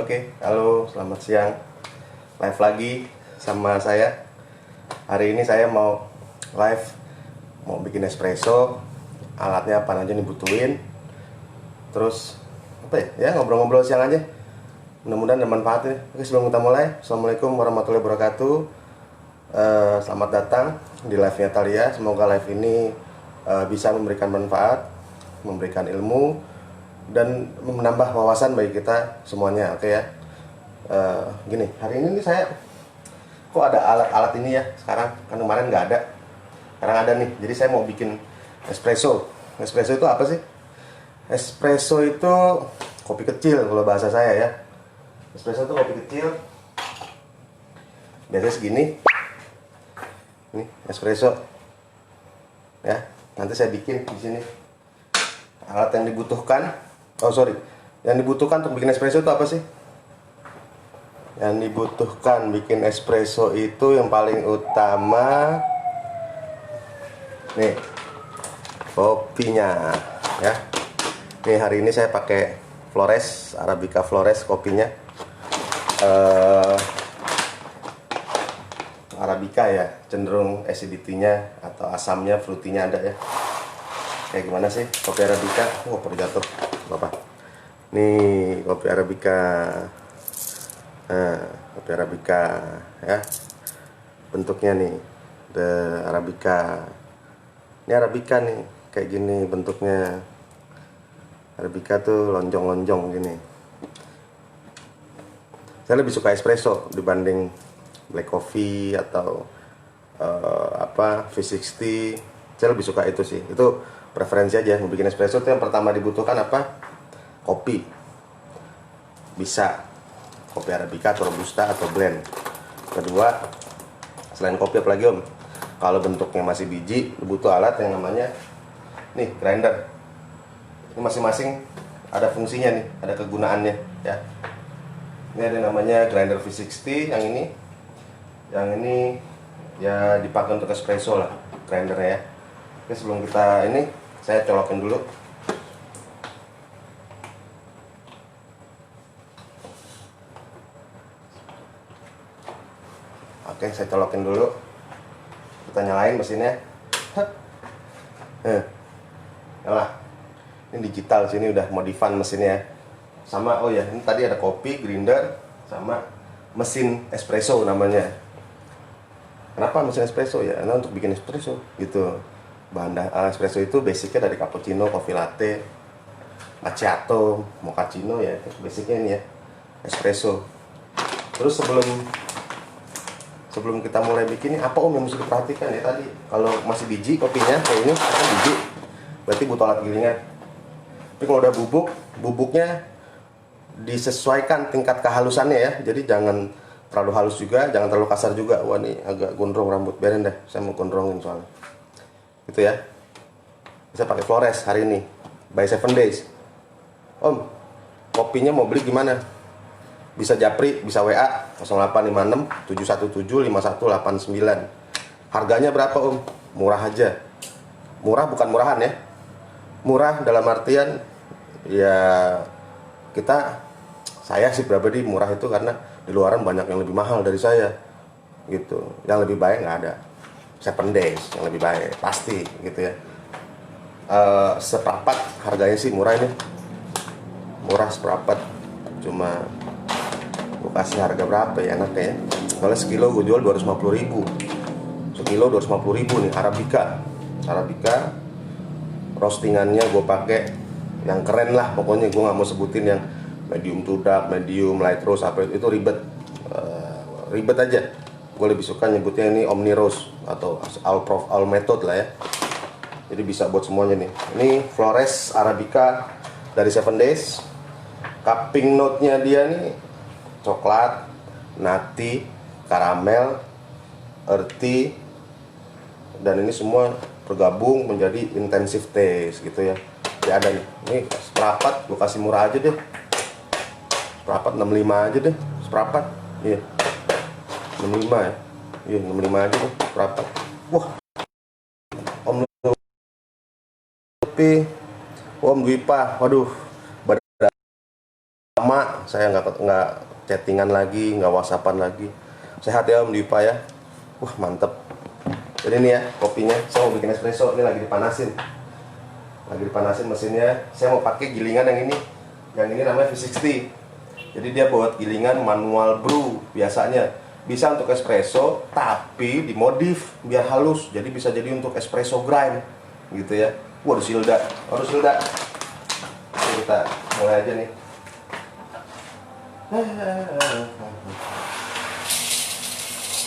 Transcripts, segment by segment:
Oke, halo, selamat siang. Live lagi sama saya. Hari ini saya mau live, mau bikin espresso. Alatnya apa aja nih butuhin. Terus apa ya? Ngobrol-ngobrol siang aja. Mudah-mudahan ada manfaat ya. Oke, sebelum kita mulai, assalamualaikum warahmatullahi wabarakatuh. Selamat datang di live-nya Thalia. Semoga live ini bisa memberikan manfaat, memberikan ilmu, dan menambah wawasan bagi kita semuanya. Oke ya. Gini, hari ini nih saya kok ada alat-alat ini ya sekarang, kan kemarin nggak ada, sekarang ada nih. Jadi saya mau bikin espresso. Espresso itu apa sih? Espresso itu kopi kecil kalau bahasa saya ya. Espresso itu kopi kecil, biasanya segini. Ini espresso ya, nanti saya bikin di sini. Alat yang dibutuhkan, yang dibutuhkan untuk bikin espresso itu apa sih? Yang dibutuhkan bikin espresso itu yang paling utama nih, kopinya ya. Nih, hari ini saya pakai Flores, Arabica Flores kopinya. Arabica ya, cenderung acidity-nya atau asamnya, fruity-nya ada ya. Kayak gimana sih kopi Arabica? Pada jatuh Bapak. Nih kopi Arabica. Nah, kopi Arabica ya. Bentuknya nih, the Arabica. Ini Arabica nih, kayak gini bentuknya. Arabica tuh lonjong-lonjong gini. Saya lebih suka espresso dibanding black coffee atau V60. Saya lebih suka itu sih. Itu preferensi aja. Mau bikin espresso itu yang pertama dibutuhkan apa? Kopi. Bisa kopi Arabica atau Robusta atau blend. Kedua, selain kopi apalagi Om? Kalau bentuknya masih biji, butuh alat yang namanya nih, grinder. Ini masing-masing ada fungsinya nih, ada kegunaannya ya. Ini ada namanya grinder V60, yang ini ya dipakai untuk espresso lah, grindernya ya. Oke, sebelum kita ini, saya colokin dulu. Oke, saya colokin dulu. Kita nyalain mesinnya. Nyala. Ini digital, sini udah modifan mesinnya. Sama, oh ya, ini tadi ada kopi, grinder, sama mesin espresso namanya. Kenapa mesin espresso ya? Karena untuk bikin espresso gitu. Bahan espresso itu basicnya dari cappuccino, coffee latte, macchiato, mochaccino ya. Basicnya ini ya, espresso. Terus sebelum kita mulai bikin ini, apa Om yang mesti diperhatikan ya tadi? Kalau masih biji kopinya, kayak ini kan biji, berarti butuh alat gilingan. Tapi kalau udah bubuknya disesuaikan tingkat kehalusannya ya. Jadi jangan terlalu halus juga, jangan terlalu kasar juga. Wah, ini agak gondrong rambut, biarin deh, saya mau gondrongin soalnya. Gitu ya. Bisa pakai Flores hari ini, by 7 days. Om, kopinya mau beli gimana? Bisa japri, bisa WA 0856 717 5189. Harganya berapa Om? Murah aja. Murah bukan murahan ya. Murah dalam artian ya, saya sih pribadi murah itu karena di luaran banyak yang lebih mahal dari saya gitu. Yang lebih baik nggak ada. 7 days yang lebih baik pasti gitu ya. Seperempat harganya sih murah ini. Murah seperempat. Cuma gue kasih harga berapa ya enaknya ya. Kalau sekilo gue jual 250.000. Sekilo 250.000 nih Arabica. Roastingannya gue pakai yang keren lah pokoknya. Gue nggak mau sebutin yang medium to dark, medium light roast apa itu ribet. Ribet aja. Gue lebih suka nyebutnya ini Omni Roast atau all method lah ya. Jadi bisa buat semuanya nih. Ini Flores Arabica dari 7 days. Cupping note-nya dia nih coklat, nutty, karamel, earthy, dan ini semua bergabung menjadi intensive taste gitu ya. Jadi ada nih, ini seperempat gue kasih murah aja deh. Seperempat 65 aja deh, seperempat. Iya. 65 ya. Iya, 65 aja deh, seperempat. Wah. Om Dwipa, waduh. Lama saya nggak chattingan lagi, nggak whatsappan lagi. Sehat ya Om Dipa ya. Wah mantep. Jadi ini ya kopinya, saya mau bikin espresso, ini lagi dipanasin. Lagi dipanasin mesinnya. Saya mau pakai gilingan yang ini. Yang ini namanya V60. Jadi dia buat gilingan manual brew biasanya. Bisa untuk espresso, tapi dimodif biar halus. Jadi bisa jadi untuk espresso grind gitu ya. Waduh Silda, harus Silda. Kita mulai aja nih.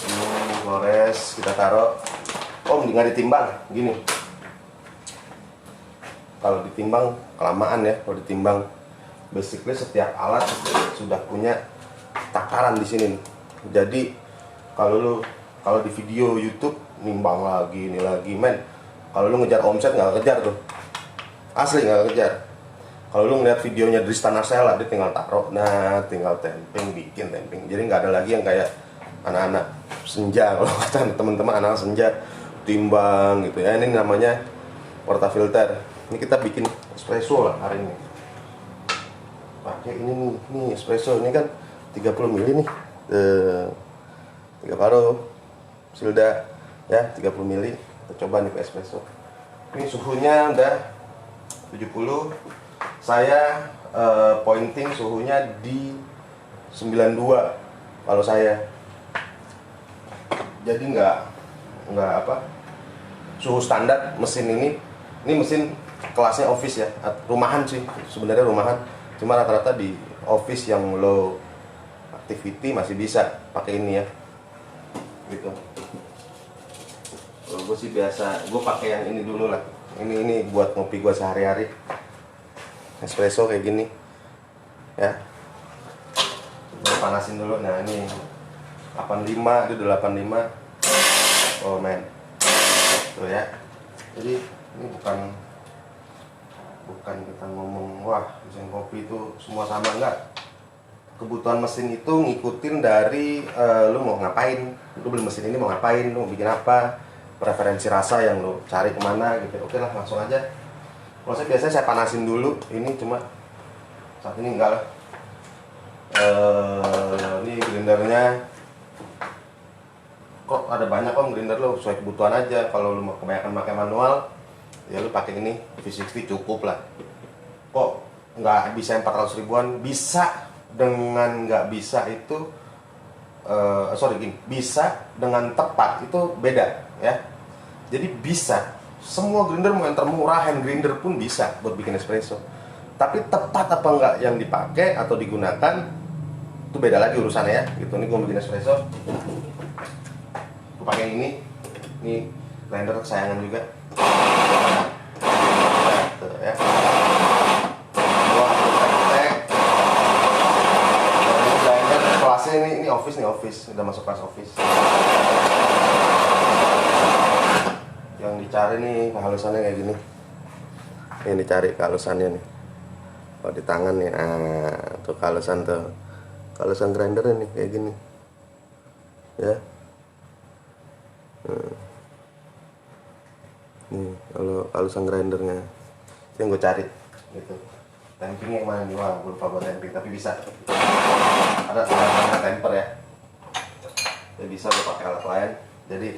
Ini gores kita taruh. Om nggak ditimbang gini. Kalau ditimbang kelamaan ya. Kalau ditimbang, basically setiap alat sudah punya takaran di sini. Jadi kalau di video YouTube nimbang lagi ini lagi men. Kalau lu ngejar omset nggak kejar tuh. Asli nggak kejar. Kalau lu ngeliat videonya Dristan Arsela, dia tinggal taruh, nah tinggal tamping, bikin tamping. Jadi nggak ada lagi yang kayak anak-anak senja, kalau kata teman-teman anak senja timbang gitu ya. Ini namanya portafilter. Ini kita bikin espresso lah hari ini. Pakai ini nih espresso ini kan 30 ml nih. 3 paruh Silda ya 30 ml. Kita coba nih ke espresso. Ini suhunya udah 70. Saya pointing suhunya di 92 kalau saya. Jadi nggak apa, suhu standar mesin ini mesin kelasnya office ya, rumahan sih sebenarnya, rumahan. Cuma rata-rata di office yang low activity masih bisa pakai ini ya gitu. Kalau gue sih biasa gue pakai yang ini dulu lah. Ini buat ngopi gue sehari-hari, espresso kayak gini ya. Gue panasin dulu. Nah ini 85, itu udah 85. Oh men, tuh ya. Jadi ini bukan kita ngomong wah mesin kopi itu semua sama, enggak. Kebutuhan mesin itu ngikutin dari lu mau ngapain, lu beli mesin ini mau ngapain, lu mau bikin apa, preferensi rasa yang lu cari kemana gitu. Oke lah, langsung aja. Kalau saya biasanya saya panasin dulu. Ini cuma saat ini enggak lah. Ini grindernya kok ada banyak om grinder lo, sesuai kebutuhan aja. Kalau lu mau kebanyakan pakai manual ya lu pakai ini V60 cukup lah. Kok nggak bisa yang 400 ribuan? Bisa dengan nggak bisa itu bisa dengan tepat itu beda ya. Jadi bisa semua grinder, mau yang termurah hand grinder pun bisa buat bikin espresso. Tapi tepat apa enggak yang dipakai atau digunakan itu beda lagi urusannya ya gitu. Ini gue bikin espresso, gue pakai ini grinder kesayangan juga. Tuh ya. Gua tek. Ini grinder kelasnya ini office, udah masuk kelas office. Yang dicari nih kehalusannya kayak gini. Yang dicari kehalusannya nih. Kalau di tangan nih, tuh kehalusan tuh. Kehalusan grindernya nih kayak gini. Ya. Nih kalau halusan grindernya itu yang gue cari gitu. Tampingnya kemana nih? Wah gue lupa buat tamping, tapi bisa ada temper ya. Jadi bisa gue pakai alat lain. Jadi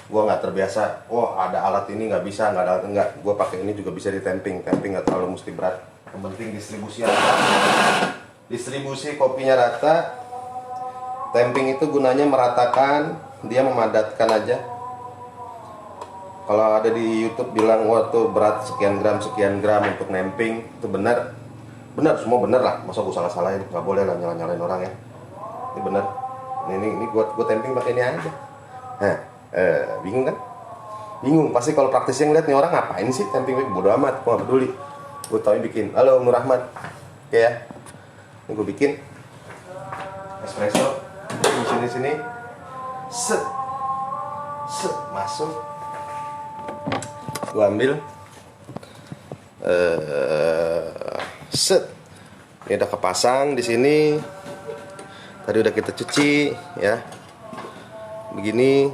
gue nggak terbiasa, ada alat ini nggak bisa, nggak ada alat, nggak. Gue pakai ini juga bisa di tamping nggak terlalu mesti berat. Yang penting distribusi rata. Distribusi kopinya rata. Tamping itu gunanya meratakan, dia memadatkan aja. Kalau ada di YouTube bilang wah tuh berat sekian gram untuk namping, itu benar semua benar lah. Masa gue salah-salahin, nggak boleh lah nyalain orang ya. Ini benar. Ini gue tamping pakai ini aja. Bingung kan? Bingung pasti kalau praktisnya ngeliat nih orang ngapain sih tamping, bodo amat, gue nggak peduli. Gue tau bikin. Halo Nur Rahmat, oke ya. Ini gue bikin espresso di sini, set masuk. Gue ambil, set. Ini udah kepasang di sini. Tadi udah kita cuci, ya. Begini,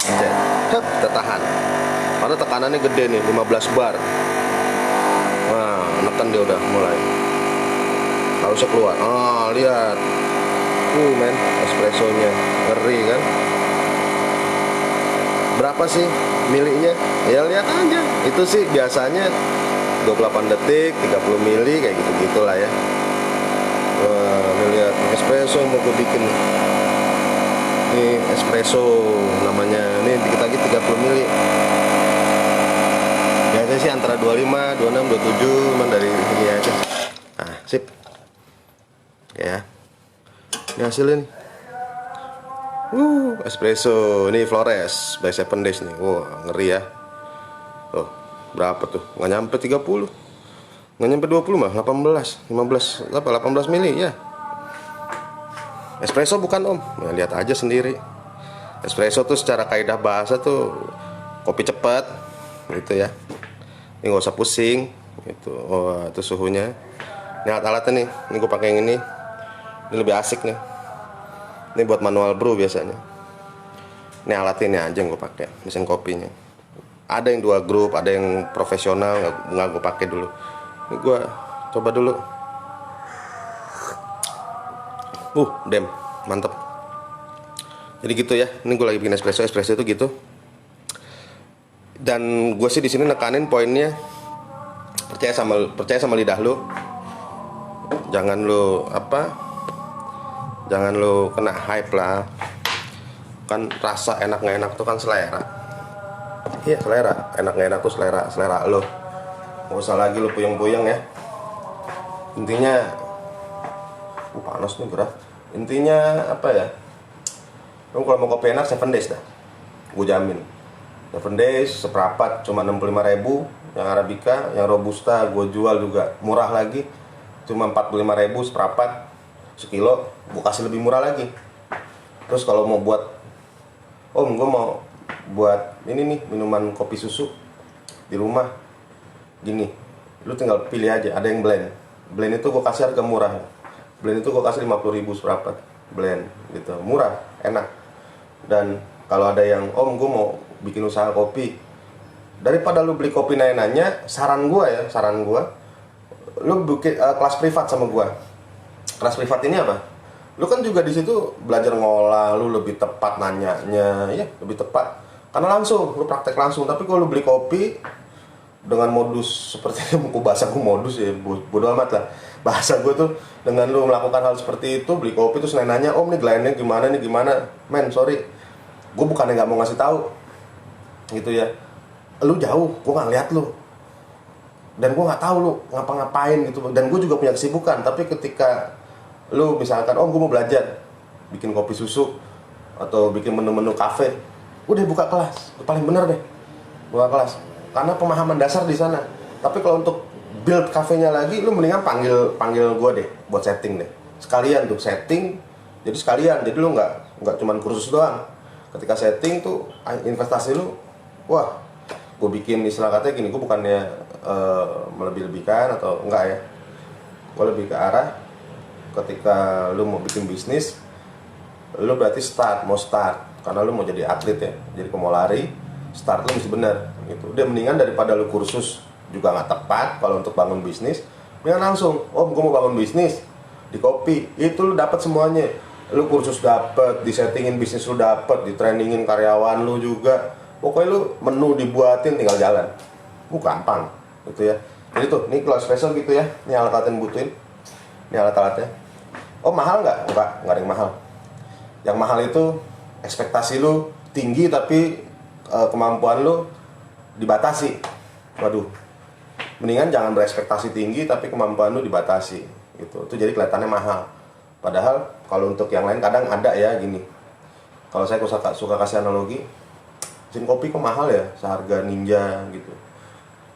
kita tahan. Karena tekanannya gede nih, 15 bar. Nah, neken dia udah mulai. harusnya keluar. Oh, lihat. Men, espressonya ngeri kan. Berapa sih milinya? Ya lihat aja. Itu sih biasanya 28 detik, 30 mili kayak gitu-gitulah ya. Wah, ini lihat espresso yang mau gue bikin. Ini espresso namanya. Ini dikit lagi 30 mili. Biasanya sih antara 25, 26, 27, cuman dari ini aja. Nah, sip. Ya. Ini hasilnya nih. Espresso. Ini Flores by 7 Days nih. Wah, ngeri ya. Tuh, berapa tuh? Nggak nyampe 30. Nggak nyampe 20 mah, 18, 15, 18 mili ya. Espresso bukan om? Ya, lihat aja sendiri. Espresso tuh secara kaidah bahasa tuh kopi cepat gitu ya. Ini nggak usah pusing gitu. Oh, itu suhunya. Ini alat-alatnya nih. Ini gue pakai yang ini. Ini lebih asik nih. Ini buat manual brew biasanya. Ini alat ini aja yang gue pakai, mesin kopinya. Ada yang 2 grup, ada yang profesional, nggak gue pakai dulu. Ini gue coba dulu. Damn, mantep. Jadi gitu ya. Ini gue lagi bikin espresso. Espresso itu gitu. Dan gue sih di sini nekanin poinnya, percaya sama lidah lu. Jangan lu kena hype lah. Kan rasa enak nggak enak tuh kan selera. Iya, selera. Enak nggak enak tuh selera lu. Nggak usah lagi lu puyeng-puyeng ya. Intinya panas nih gerak. Intinya apa ya? Lu kalau mau kopi enak 7 Days dah. Gue jamin. 7 Days seperempat cuma 65.000. Yang Arabica, yang Robusta gue jual juga murah lagi. Cuma 45.000 seperempat. Sekilo gue kasih lebih murah lagi. Terus kalau mau buat gue mau buat ini nih, minuman kopi susu di rumah gini, lu tinggal pilih aja. Ada yang blend itu gue kasih harga murah. Blend itu gue kasih 50.000 seperempat blend gitu, murah, enak. Dan kalau ada yang gue mau bikin usaha kopi, daripada lu beli kopi nanya-nanya, saran gue lu bikin kelas privat sama gue. Kelas privat ini apa? Lu kan juga di situ belajar ngolah, lu lebih tepat nanyanya, ya lebih tepat. Karena langsung, lu praktek langsung. Tapi kalau lu beli kopi dengan modus seperti buku bahasa gue modus ya, bodo amat lah. Bahasa gue tuh dengan lu melakukan hal seperti itu, beli kopi terus nanya, nih blendnya gimana? Men, sorry, gue bukannya nggak mau ngasih tahu, gitu ya. Lu jauh, gue nggak lihat lu. Dan gue nggak tahu lu ngapa-ngapain gitu. Dan gue juga punya kesibukan. Tapi ketika lu misalkan, gue mau belajar bikin kopi susu atau bikin menu-menu kafe, udah buka kelas, paling bener deh buka kelas, karena pemahaman dasar di sana. Tapi kalau untuk build kafenya lagi, lu mendingan panggil gue deh buat setting deh, sekalian tuh setting. Jadi sekalian, jadi lu nggak cuman kursus doang. Ketika setting tuh investasi lu, gue bikin istilah katanya gini, gue bukannya melebih-lebihkan atau enggak ya, gue lebih ke arah ketika lu mau bikin bisnis, lu berarti mau start karena lu mau jadi atlet ya, jadi mau lari, start lu mesti bener gitu. Udah mendingan daripada lu kursus juga nggak tepat kalau untuk bangun bisnis, mendingan langsung, gue mau bangun bisnis di kopi, itu lu dapat semuanya. Lu kursus dapat, disettingin bisnis lu dapat, ditrainingin karyawan lu juga. Pokoknya lu menu dibuatin, tinggal jalan. Gampang gitu ya. Jadi tuh, ini kalau special gitu ya. Ini alat-alat yang butuhin. Ini alat-alatnya. Mahal nggak? Nggak ada yang mahal. Yang mahal itu ekspektasi lu tinggi tapi kemampuan lu dibatasi. Waduh. Mendingan jangan berekspektasi tinggi tapi kemampuan lu dibatasi gitu. Itu jadi kelihatannya mahal. Padahal kalau untuk yang lain kadang ada ya gini. Kalau saya suka kasih analogi, mesin kopi kok mahal ya, seharga Ninja gitu.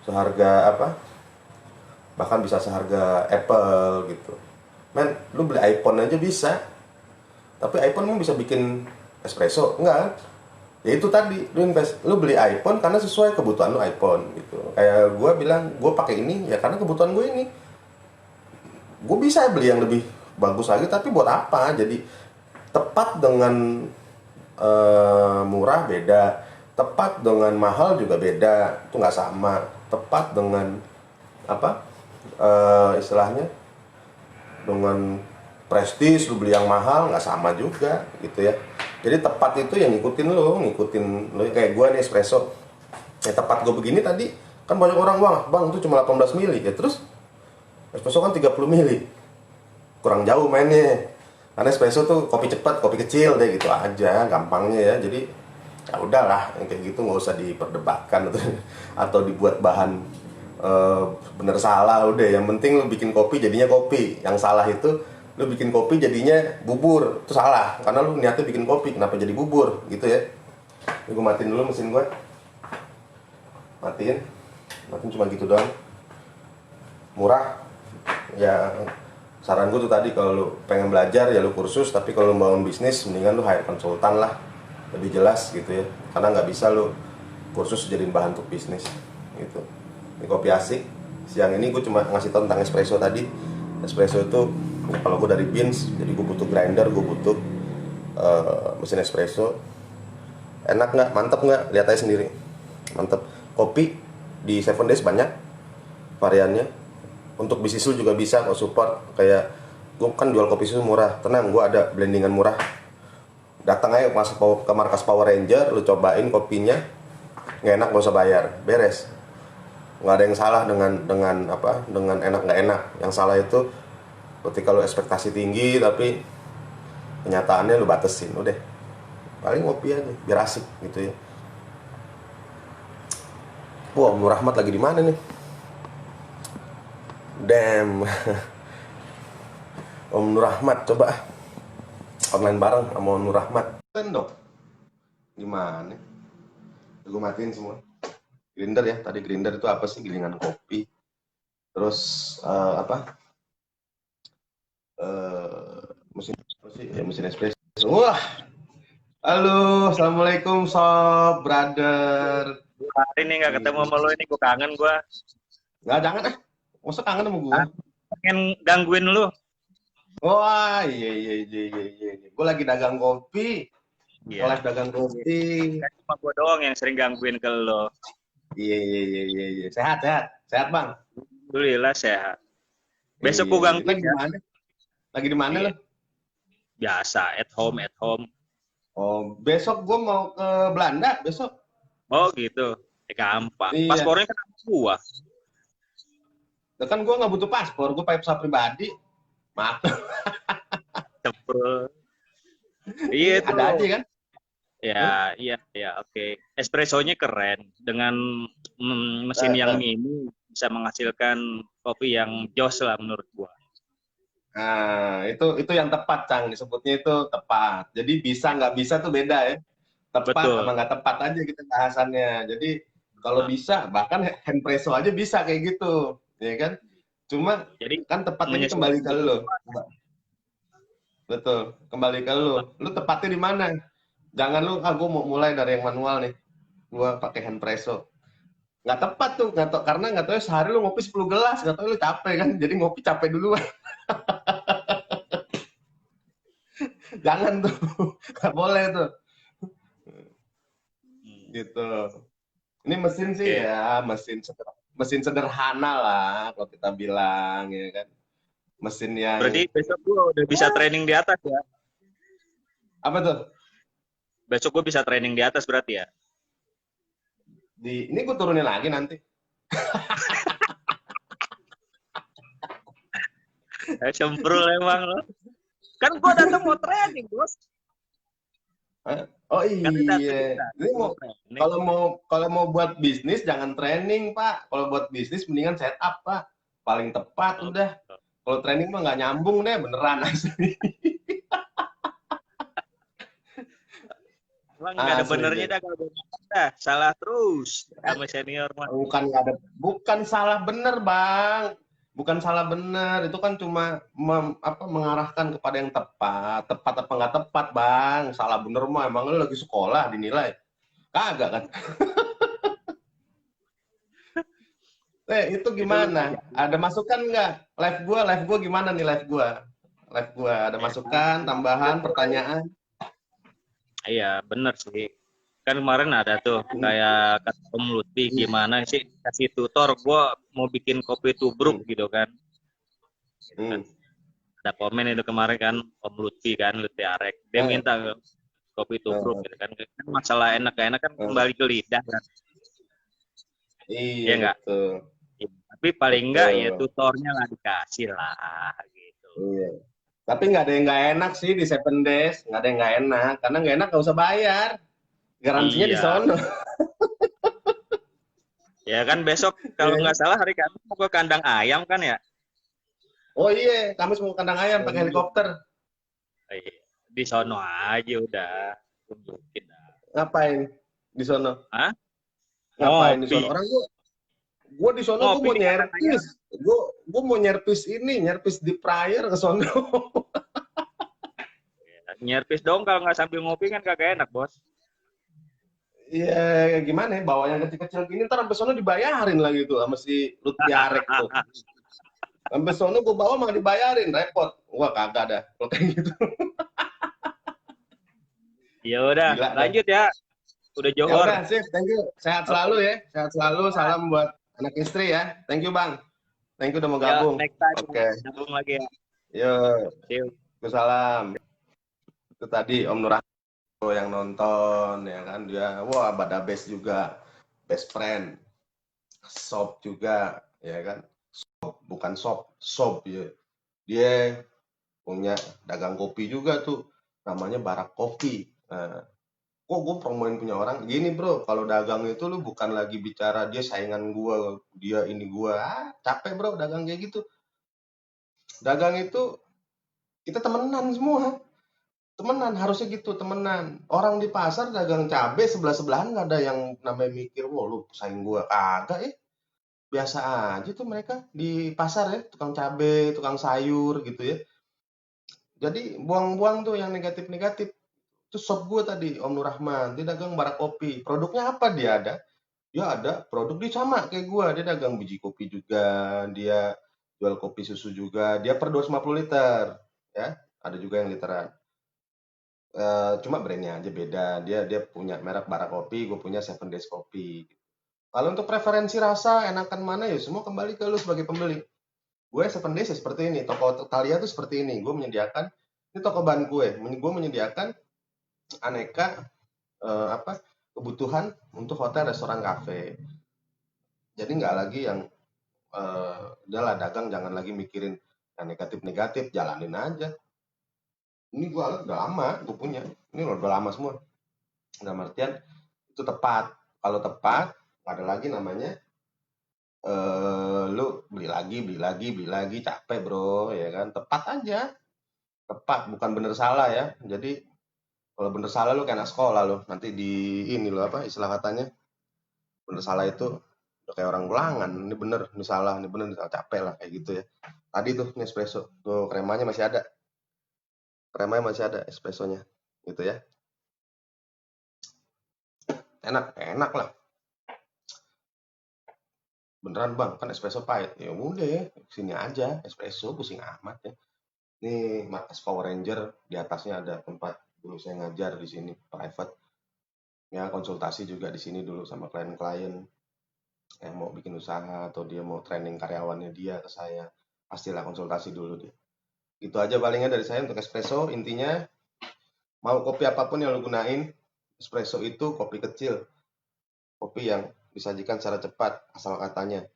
Seharga apa? Bahkan bisa seharga Apple gitu. Men, lu beli iPhone aja bisa. Tapi iPhone mau bisa bikin espresso? Enggak kan? Ya itu tadi, lu beli iPhone karena sesuai kebutuhan lu iPhone gitu. Kayak gue bilang, gue pakai ini ya karena kebutuhan gue ini. Gue bisa beli yang lebih bagus lagi, tapi buat apa? Jadi tepat dengan murah beda, tepat dengan mahal juga beda, itu nggak sama. Tepat dengan apa istilahnya, dengan prestis lu beli yang mahal nggak sama juga gitu ya. Jadi tepat itu yang ngikutin lo kayak gua nih espresso. Ya tepat gue begini tadi kan banyak orang bang itu cuma 18 mili ya, terus espresso kan 30 mili, kurang jauh mainnya. Karena espresso tuh kopi cepat, kopi kecil deh gitu aja gampangnya ya. Jadi ya udahlah yang kayak gitu nggak usah diperdebatkan atau dibuat bahan bener salah. Udah yang penting lu bikin kopi jadinya kopi. Yang salah itu lu bikin kopi jadinya bubur, itu salah karena lu niatnya bikin kopi, kenapa jadi bubur gitu ya. Ini gue matiin dulu mesin gue, matiin cuma gitu doang. Murah ya. Saran gue tuh tadi kalau lu pengen belajar ya lu kursus, tapi kalau lu bangun bisnis mendingan lu hire konsultan lah, lebih jelas gitu ya. Karena nggak bisa lu kursus jadiin bahan untuk bisnis gitu. Ini kopi asik. Siang ini gue cuma ngasih tau tentang espresso tadi. Espresso itu ya, kalau gue dari beans, jadi gue butuh grinder, gue butuh mesin espresso. Enak nggak? Mantep nggak? Lihat aja sendiri. Mantep. Kopi di 7 Days banyak variannya. Untuk bisnis lu juga bisa kok support. Kayak gue kan jual kopi susu murah. Tenang, gue ada blendingan murah. Datang aja ke markas Power Ranger, lu cobain kopinya. Nggak enak gak usah bayar, beres. Nggak ada yang salah dengan enak nggak enak. Yang salah itu ketika lu ekspektasi tinggi tapi kenyataannya lu batesin. Udah, paling kopi aja biar asik gitu ya. Wah, Om Nur Rahmat lagi di mana nih? Damn. Om Nur Rahmat, coba online bareng sama Om Nur Rahmat. Dong. Gimana? Gue matiin semua. Grinder ya, tadi grinder itu apa sih? Gilingan kopi. Terus mesin espresso. Wah. Halo, assalamualaikum sob, brother. Hari ini nggak ketemu sama lo, ini gue kangen gue. Nggak, jangan masa kangen sama gue? Pengen gangguin lu. Wah, iya. Gue lagi dagang kopi. Live dagang kopi. Kan cuma gue doang yang sering gangguin ke lo. Iya. Sehat bang. Alhamdulillah sehat. Besok gue gangguin lagi ya. Lagi di mana lo? Biasa, at home. Oh, besok gue mau ke Belanda besok. Oh gitu, gampang. Iya. Paspornya kan gua. Kan gue nggak butuh paspor, gue pakai pesawat pribadi. Maaf. Cepet. Iya itu. Ada aja kan? Iya, oke. Espressonya keren. Dengan mesin yang ini bisa menghasilkan kopi yang jos lah menurut gua. Nah, itu yang tepat, Cang. Disebutnya itu tepat. Jadi bisa nggak bisa tuh beda ya. Tepat sama nggak tepat aja kita bahasannya. Jadi kalau bisa, bahkan hand presso aja bisa kayak gitu, ya kan? Cuma jadi, kan tepatnya kembali ke lo. Betul, kembali ke lo. Lu tepatnya di mana? Jangan lu, gue mau mulai dari yang manual nih. Gue pakai hand presso. Nggak tepat tuh, karena nggak tahu sehari lu ngopi 10 gelas, nggak tahu lu capek kan. Jadi ngopi capek duluan. Jangan tuh, nggak boleh tuh. Gitu. Ini mesin sih ya, mesin sederhana lah kalau kita bilang ya kan. Mesin yang. Berarti besok gua udah bisa training di atas ya? Apa tuh? Besok gua bisa training di atas berarti ya? Ini gua turunin lagi nanti. Cemprul emang lo. Kan gua datang mau training, Bos. Oh iya. Ini kalau mau buat bisnis jangan training, Pak. Kalau buat bisnis mendingan setup, Pak. Paling tepat udah. Kalau training mah nggak nyambung deh, beneran asli. Emang nggak ada benernya dah kalau dah. Salah terus sama senior mah. Bukan salah bener, Bang. Bukan salah bener, itu kan cuma mengarahkan kepada yang tepat. Tepat apa nggak tepat, Bang? Salah bener mah emang lu lagi sekolah dinilai. Kagak kan? Itu gimana? Ada masukan nggak? Live gua gimana nih live gua? Live gua ada masukan, tambahan, pertanyaan? Iya, bener sih. Kan kemarin ada tuh kayak kata Om Lutfi gimana sih kasih tutor gua mau bikin kopi tubruk gitu kan. ada komen itu kemarin kan Om Lutfi kan, Lutfi Arek, dia Eh, minta kopi tubruk eh, gitu kan. Kan masalah enak gak enak kan eh. kembali ke lidah kan, Iya ya nggak? betul, Ya, tapi paling enggak ya betul. tutornya lah dikasih lah gitu. Iya. Tapi nggak ada yang nggak enak sih di Seven Days, nggak ada yang nggak enak. Karena nggak enak nggak usah bayar, garansinya di Iya, sono. ya kan besok kalau nggak Iya. salah hari Kamis mau ke kandang ayam kan ya? Oh iya, Kamis mau kandang ayam Oh, pakai iya. helikopter. Iya. Di sono aja udah tunjukin dah. Ngapain di sono? Hah? Ngapain di Ngopi. sono? Orang gua di sono gua Ngopi mau di kandang ayam. nyerpis. Gua mau nyerpis di prayer ke sono. Ya, nyerpis dong kalau nggak sambil ngopi kan kagak enak, Bos. Iya, gimana ya? Bawa yang kecil-kecil gini ntar sampai sono dibayarin lagi tuh sama si Lutfi Arek tuh. Sampai sono gua bawa malah dibayarin, repot. Wah, kagak dah. Kalau kayak gitu. Ya udah, Gila dah. lanjut ya. Udah Ya johor. udah, sip. Thank you. Sehat Oke. selalu ya. Sehat selalu. Salam buat anak istri ya. Thank you, Bang. Thank you udah mau Ya, gabung. next time Oke. gabung lagi ya. Yuk, See you. salam. Itu tadi Om Nur yang nonton ya kan dia wah pada best juga, best friend, sob juga ya kan, bukan sob ya. Dia punya dagang kopi juga tuh namanya Barak Kopi. Nah, kok gue promoin punya orang gini bro, kalau dagang itu lu bukan lagi bicara dia saingan gua, dia ini gua, capek bro dagang kayak gitu. Dagang itu kita temenan semua, temenan harusnya gitu, temenan. Orang di pasar dagang cabe sebelah-sebelahan nggak ada yang namanya mikir wah lu saing gua, kagak ya. Biasa aja tuh mereka di pasar ya, tukang cabe, tukang sayur gitu ya. Jadi buang-buang tuh yang negatif-negatif. Itu sop gue tadi, Om Nur Rahman, dia dagang Barak Kopi. Produknya apa dia ada? Dia ada produk dia sama kayak gue. Dia dagang biji kopi juga, dia jual kopi susu juga. Dia per 250 liter, ya. Ada juga yang literan. Cuma brandnya aja beda. Dia punya merek Barak Kopi, gue punya Seven Days Kopi. Kalau untuk preferensi rasa, enakan mana ya semua kembali ke lu sebagai pembeli. Gue Seven Days ya seperti ini. Toko Thalia tuh seperti ini. Gue menyediakan, ini toko bahan kue. Gue menyediakan aneka apa kebutuhan untuk hotel, restoran, kafe. Jadi nggak lagi yang udahlah dagang jangan lagi mikirin yang negatif-negatif, jalanin aja. Ini gue alat udah lama, gue punya. Ini udah lama semua. Dalam artian itu tepat. Kalau tepat, nggak ada lagi namanya lu beli lagi, capek bro, ya kan? Tepat aja, tepat, bukan bener salah ya. Jadi kalau bener salah lu kayak anak sekolah lu, nanti di ini lo apa istilah katanya, bener salah itu udah kayak orang ulangan, ini salah, ini bener, ini salah, capek lah kayak gitu ya. Tadi tuh Nespresso, tuh kremanya masih ada espressonya, gitu ya. Enak, enak lah. Beneran bang, kan espresso pahit. Ya udah, sini aja espresso, pusing amat ya. Ini markas Power Ranger, di atasnya ada tempat dulu saya ngajar di sini private. Ya konsultasi juga di sini dulu sama klien-klien yang mau bikin usaha atau dia mau training karyawannya dia ke saya. Pastilah konsultasi dulu dia. Itu aja palingnya dari saya untuk espresso. Intinya mau kopi apapun yang lo gunain, espresso itu kopi kecil, kopi yang disajikan secara cepat, asal katanya.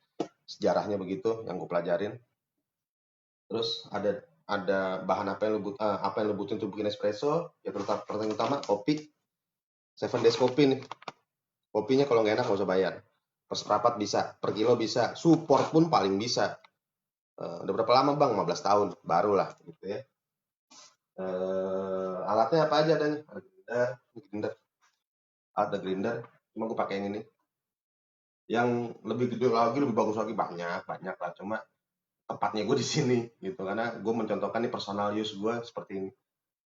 Sejarahnya begitu yang gue pelajarin. Terus ada bahan apa yang lo butuhin untuk bikin espresso, ya terutama pertama utama kopi. Seven Days Kopi nih. Kopinya kalau nggak enak nggak usah bayar. Per seprapat bisa, per kilo bisa, support pun paling bisa. Udah berapa lama bang? 15 tahun, barulah gitu ya. Alatnya apa aja adanya? Ada grinder, cuma gue pakai yang ini. Yang lebih gede lagi, lebih bagus lagi banyak lah. Cuma tepatnya gue di sini gitu karena gue mencontohkan nih personal use gue seperti ini.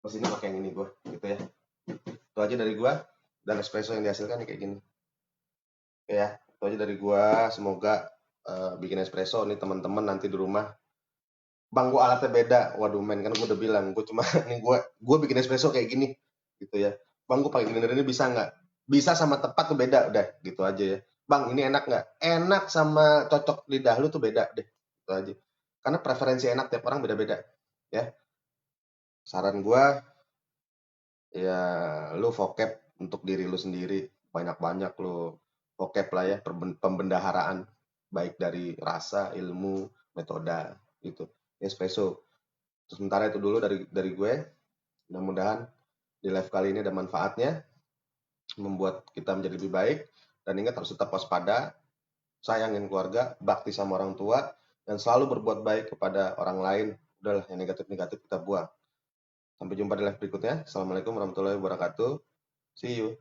Terus ini pakai yang ini gue gitu ya. Itu aja dari gue dan espresso yang dihasilkan nih kayak gini. Oke ya, itu aja dari gue. Semoga bikin espresso nih teman-teman nanti di rumah. Bang, gue alatnya beda. Waduh men, kan gue udah bilang gue cuma nih gue bikin espresso kayak gini gitu ya. Bang, gue pakai grinder ini bisa nggak? Bisa sama tepat tuh beda udah gitu aja ya. Bang, ini enak nggak? Enak sama cocok lidah lu tuh beda deh. Gitu aja. Karena preferensi enak tiap orang beda-beda. ya. Saran gua ya lu vocab untuk diri lu sendiri, banyak-banyak lu vocab lah ya, pembendaharaan baik dari rasa, ilmu, metode gitu. Espresso. Sementara itu dulu dari gue. Mudah-mudahan di live kali ini ada manfaatnya, membuat kita menjadi lebih baik. Dan ingat harus tetap waspada, sayangin keluarga, bakti sama orang tua, dan selalu berbuat baik kepada orang lain. Udahlah, yang negatif-negatif kita buang. Sampai jumpa di live berikutnya. Assalamualaikum warahmatullahi wabarakatuh. See you.